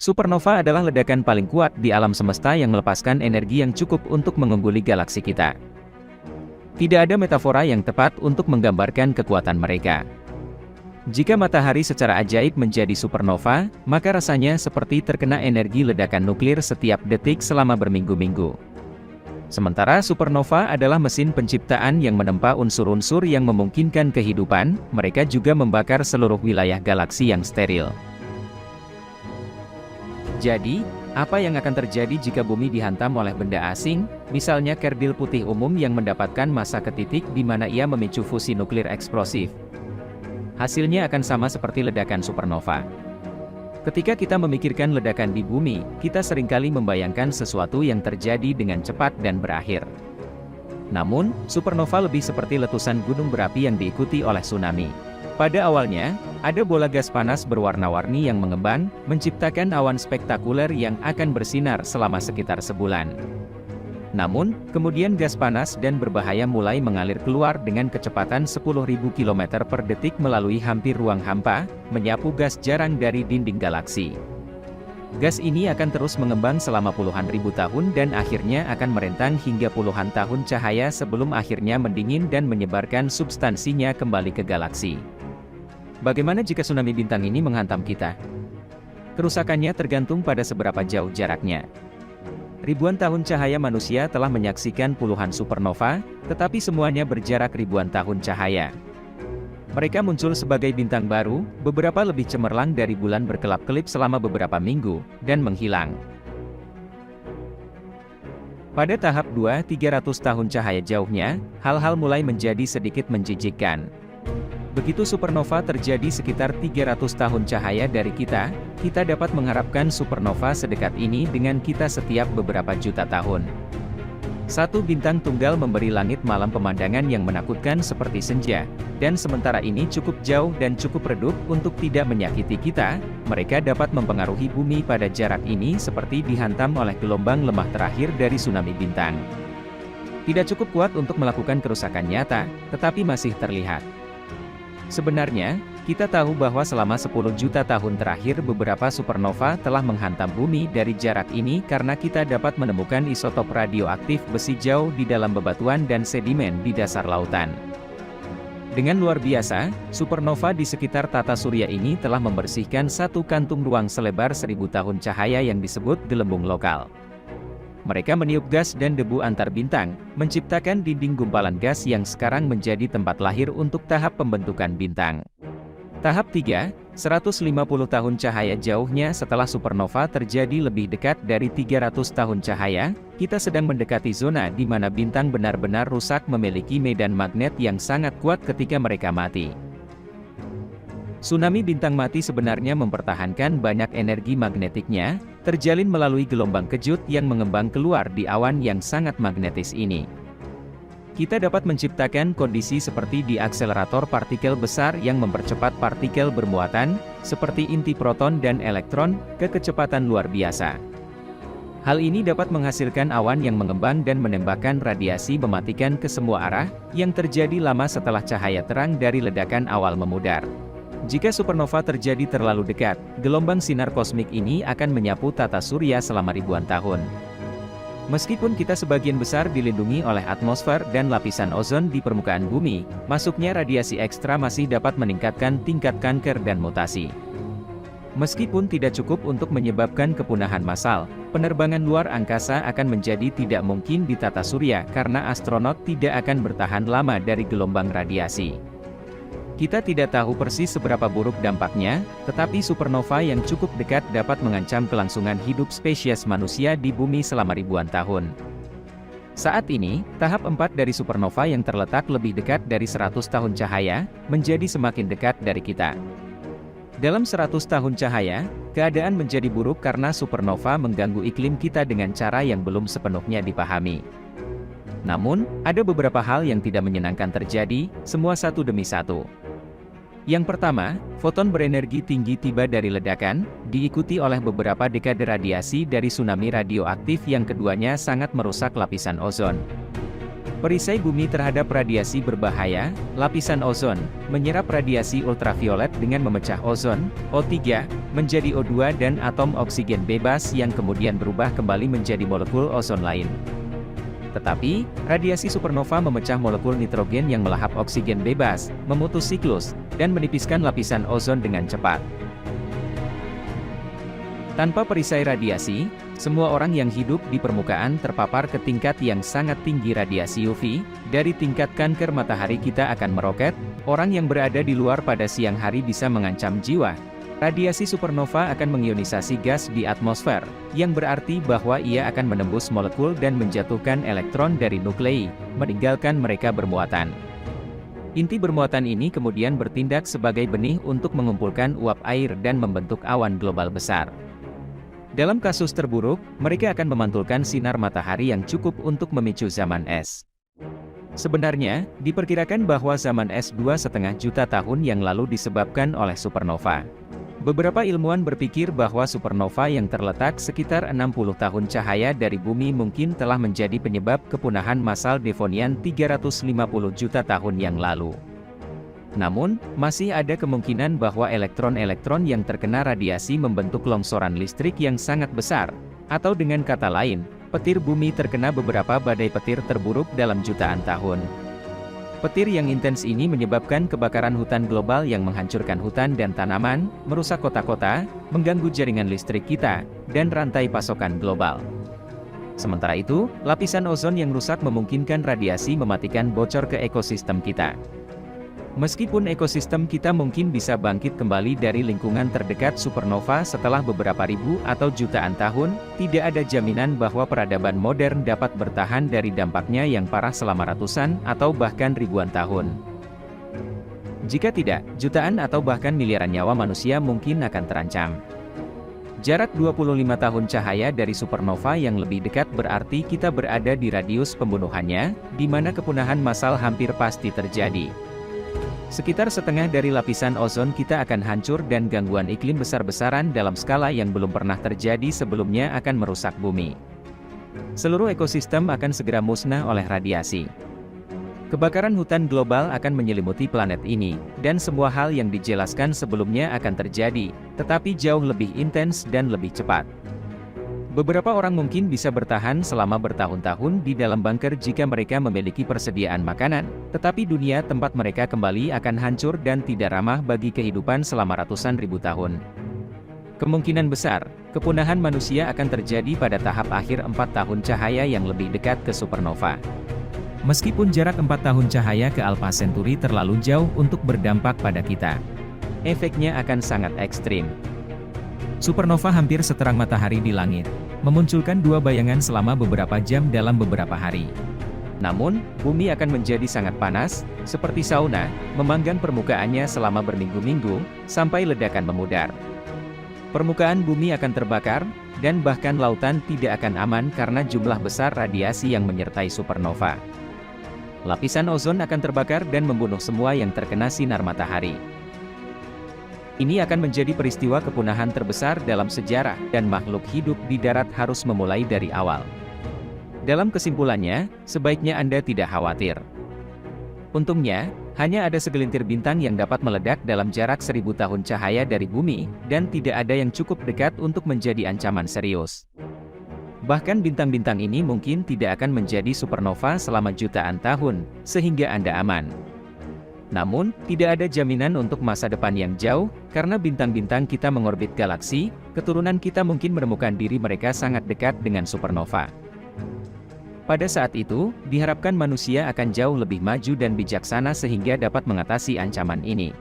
Supernova adalah ledakan paling kuat di alam semesta yang melepaskan energi yang cukup untuk mengungguli galaksi kita. Tidak ada metafora yang tepat untuk menggambarkan kekuatan mereka. Jika matahari secara ajaib menjadi supernova, maka rasanya seperti terkena energi ledakan nuklir setiap detik selama berminggu-minggu. Sementara supernova adalah mesin penciptaan yang menempa unsur-unsur yang memungkinkan kehidupan, mereka juga membakar seluruh wilayah galaksi yang steril. Jadi, apa yang akan terjadi jika bumi dihantam oleh benda asing, misalnya kerdil putih umum yang mendapatkan massa ke titik di mana ia memicu fusi nuklir eksplosif? Hasilnya akan sama seperti ledakan supernova. Ketika kita memikirkan ledakan di bumi, kita seringkali membayangkan sesuatu yang terjadi dengan cepat dan berakhir. Namun, supernova lebih seperti letusan gunung berapi yang diikuti oleh tsunami. Pada awalnya, ada bola gas panas berwarna-warni yang mengembang, menciptakan awan spektakuler yang akan bersinar selama sekitar sebulan. Namun, kemudian gas panas dan berbahaya mulai mengalir keluar dengan kecepatan 10.000 km per detik melalui hampir ruang hampa, menyapu gas jarang dari dinding galaksi. Gas ini akan terus mengembang selama puluhan ribu tahun dan akhirnya akan merentang hingga puluhan tahun cahaya sebelum akhirnya mendingin dan menyebarkan substansinya kembali ke galaksi. Bagaimana jika tsunami bintang ini menghantam kita? Kerusakannya tergantung pada seberapa jauh jaraknya. Ribuan tahun cahaya manusia telah menyaksikan puluhan supernova, tetapi semuanya berjarak ribuan tahun cahaya. Mereka muncul sebagai bintang baru, beberapa lebih cemerlang dari bulan berkelap-kelip selama beberapa minggu, dan menghilang. Pada tahap 2-300 tahun cahaya jauhnya, hal-hal mulai menjadi sedikit menjijikkan. Begitu supernova terjadi sekitar 300 tahun cahaya dari kita dapat mengharapkan supernova sedekat ini dengan kita setiap beberapa juta tahun. Satu bintang tunggal memberi langit malam pemandangan yang menakutkan seperti senja, dan sementara ini cukup jauh dan cukup redup untuk tidak menyakiti kita, mereka dapat mempengaruhi bumi pada jarak ini seperti dihantam oleh gelombang lemah terakhir dari tsunami bintang. Tidak cukup kuat untuk melakukan kerusakan nyata, tetapi masih terlihat. Sebenarnya, kita tahu bahwa selama 10 juta tahun terakhir beberapa supernova telah menghantam bumi dari jarak ini karena kita dapat menemukan isotop radioaktif besi jauh di dalam bebatuan dan sedimen di dasar lautan. Dengan luar biasa, supernova di sekitar tata surya ini telah membersihkan satu kantung ruang selebar 1000 tahun cahaya yang disebut gelembung lokal. Mereka meniup gas dan debu antar bintang, menciptakan dinding gumpalan gas yang sekarang menjadi tempat lahir untuk tahap pembentukan bintang. Tahap 3, 150 tahun cahaya jauhnya setelah supernova terjadi lebih dekat dari 300 tahun cahaya, kita sedang mendekati zona di mana bintang benar-benar rusak memiliki medan magnet yang sangat kuat ketika mereka mati. Tsunami bintang mati sebenarnya mempertahankan banyak energi magnetiknya, terjalin melalui gelombang kejut yang mengembang keluar di awan yang sangat magnetis ini. Kita dapat menciptakan kondisi seperti di akselerator partikel besar yang mempercepat partikel bermuatan, seperti inti proton dan elektron, ke kecepatan luar biasa. Hal ini dapat menghasilkan awan yang mengembang dan menembakkan radiasi mematikan ke semua arah, yang terjadi lama setelah cahaya terang dari ledakan awal memudar. Jika supernova terjadi terlalu dekat, gelombang sinar kosmik ini akan menyapu tata surya selama ribuan tahun. Meskipun kita sebagian besar dilindungi oleh atmosfer dan lapisan ozon di permukaan bumi, masuknya radiasi ekstra masih dapat meningkatkan tingkat kanker dan mutasi. Meskipun tidak cukup untuk menyebabkan kepunahan massal, penerbangan luar angkasa akan menjadi tidak mungkin di tata surya karena astronot tidak akan bertahan lama dari gelombang radiasi. Kita tidak tahu persis seberapa buruk dampaknya, tetapi supernova yang cukup dekat dapat mengancam kelangsungan hidup spesies manusia di bumi selama ribuan tahun. Saat ini, tahap 4 dari supernova yang terletak lebih dekat dari 100 tahun cahaya, menjadi semakin dekat dari kita. Dalam 100 tahun cahaya, keadaan menjadi buruk karena supernova mengganggu iklim kita dengan cara yang belum sepenuhnya dipahami. Namun, ada beberapa hal yang tidak menyenangkan terjadi, semua satu demi satu. Yang pertama, foton berenergi tinggi tiba dari ledakan, diikuti oleh beberapa dekade radiasi dari tsunami radioaktif yang keduanya sangat merusak lapisan ozon. Perisai bumi terhadap radiasi berbahaya, lapisan ozon, menyerap radiasi ultraviolet dengan memecah ozon, O3, menjadi O2 dan atom oksigen bebas yang kemudian berubah kembali menjadi molekul ozon lain. Tetapi, radiasi supernova memecah molekul nitrogen yang melahap oksigen bebas, memutus siklus, dan menipiskan lapisan ozon dengan cepat. Tanpa perisai radiasi, semua orang yang hidup di permukaan terpapar ke tingkat yang sangat tinggi radiasi UV, dari tingkat kanker matahari kita akan meroket, orang yang berada di luar pada siang hari bisa mengancam jiwa. Radiasi supernova akan mengionisasi gas di atmosfer, yang berarti bahwa ia akan menembus molekul dan menjatuhkan elektron dari nuklei, meninggalkan mereka bermuatan. Inti bermuatan ini kemudian bertindak sebagai benih untuk mengumpulkan uap air dan membentuk awan global besar. Dalam kasus terburuk, mereka akan memantulkan sinar matahari yang cukup untuk memicu zaman es. Sebenarnya, diperkirakan bahwa zaman es 2,5 juta tahun yang lalu disebabkan oleh supernova. Beberapa ilmuwan berpikir bahwa supernova yang terletak sekitar 60 tahun cahaya dari bumi mungkin telah menjadi penyebab kepunahan massal Devonian 350 juta tahun yang lalu. Namun, masih ada kemungkinan bahwa elektron-elektron yang terkena radiasi membentuk longsoran listrik yang sangat besar, atau dengan kata lain, petir bumi terkena beberapa badai petir terburuk dalam jutaan tahun. Petir yang intens ini menyebabkan kebakaran hutan global yang menghancurkan hutan dan tanaman, merusak kota-kota, mengganggu jaringan listrik kita, dan rantai pasokan global. Sementara itu, lapisan ozon yang rusak memungkinkan radiasi mematikan bocor ke ekosistem kita. Meskipun ekosistem kita mungkin bisa bangkit kembali dari lingkungan terdekat supernova setelah beberapa ribu atau jutaan tahun, tidak ada jaminan bahwa peradaban modern dapat bertahan dari dampaknya yang parah selama ratusan atau bahkan ribuan tahun. Jika tidak, jutaan atau bahkan miliaran nyawa manusia mungkin akan terancam. Jarak 25 tahun cahaya dari supernova yang lebih dekat berarti kita berada di radius pembunuhannya, di mana kepunahan massal hampir pasti terjadi. Sekitar setengah dari lapisan ozon kita akan hancur dan gangguan iklim besar-besaran dalam skala yang belum pernah terjadi sebelumnya akan merusak bumi. Seluruh ekosistem akan segera musnah oleh radiasi. Kebakaran hutan global akan menyelimuti planet ini, dan semua hal yang dijelaskan sebelumnya akan terjadi, tetapi jauh lebih intens dan lebih cepat. Beberapa orang mungkin bisa bertahan selama bertahun-tahun di dalam bunker jika mereka memiliki persediaan makanan, tetapi dunia tempat mereka kembali akan hancur dan tidak ramah bagi kehidupan selama ratusan ribu tahun. Kemungkinan besar, kepunahan manusia akan terjadi pada tahap akhir 4 tahun cahaya yang lebih dekat ke supernova. Meskipun jarak 4 tahun cahaya ke Alpha Centauri terlalu jauh untuk berdampak pada kita, efeknya akan sangat ekstrim. Supernova hampir seterang matahari di langit, memunculkan dua bayangan selama beberapa jam dalam beberapa hari. Namun, bumi akan menjadi sangat panas, seperti sauna, memanggang permukaannya selama berminggu-minggu, sampai ledakan memudar. Permukaan bumi akan terbakar, dan bahkan lautan tidak akan aman karena jumlah besar radiasi yang menyertai supernova. Lapisan ozon akan terbakar dan membunuh semua yang terkena sinar matahari. Ini akan menjadi peristiwa kepunahan terbesar dalam sejarah, dan makhluk hidup di darat harus memulai dari awal. Dalam kesimpulannya, sebaiknya Anda tidak khawatir. Untungnya, hanya ada segelintir bintang yang dapat meledak dalam jarak 1000 tahun cahaya dari bumi, dan tidak ada yang cukup dekat untuk menjadi ancaman serius. Bahkan bintang-bintang ini mungkin tidak akan menjadi supernova selama jutaan tahun, sehingga Anda aman. Namun, tidak ada jaminan untuk masa depan yang jauh, karena bintang-bintang kita mengorbit galaksi, keturunan kita mungkin menemukan diri mereka sangat dekat dengan supernova. Pada saat itu, diharapkan manusia akan jauh lebih maju dan bijaksana sehingga dapat mengatasi ancaman ini.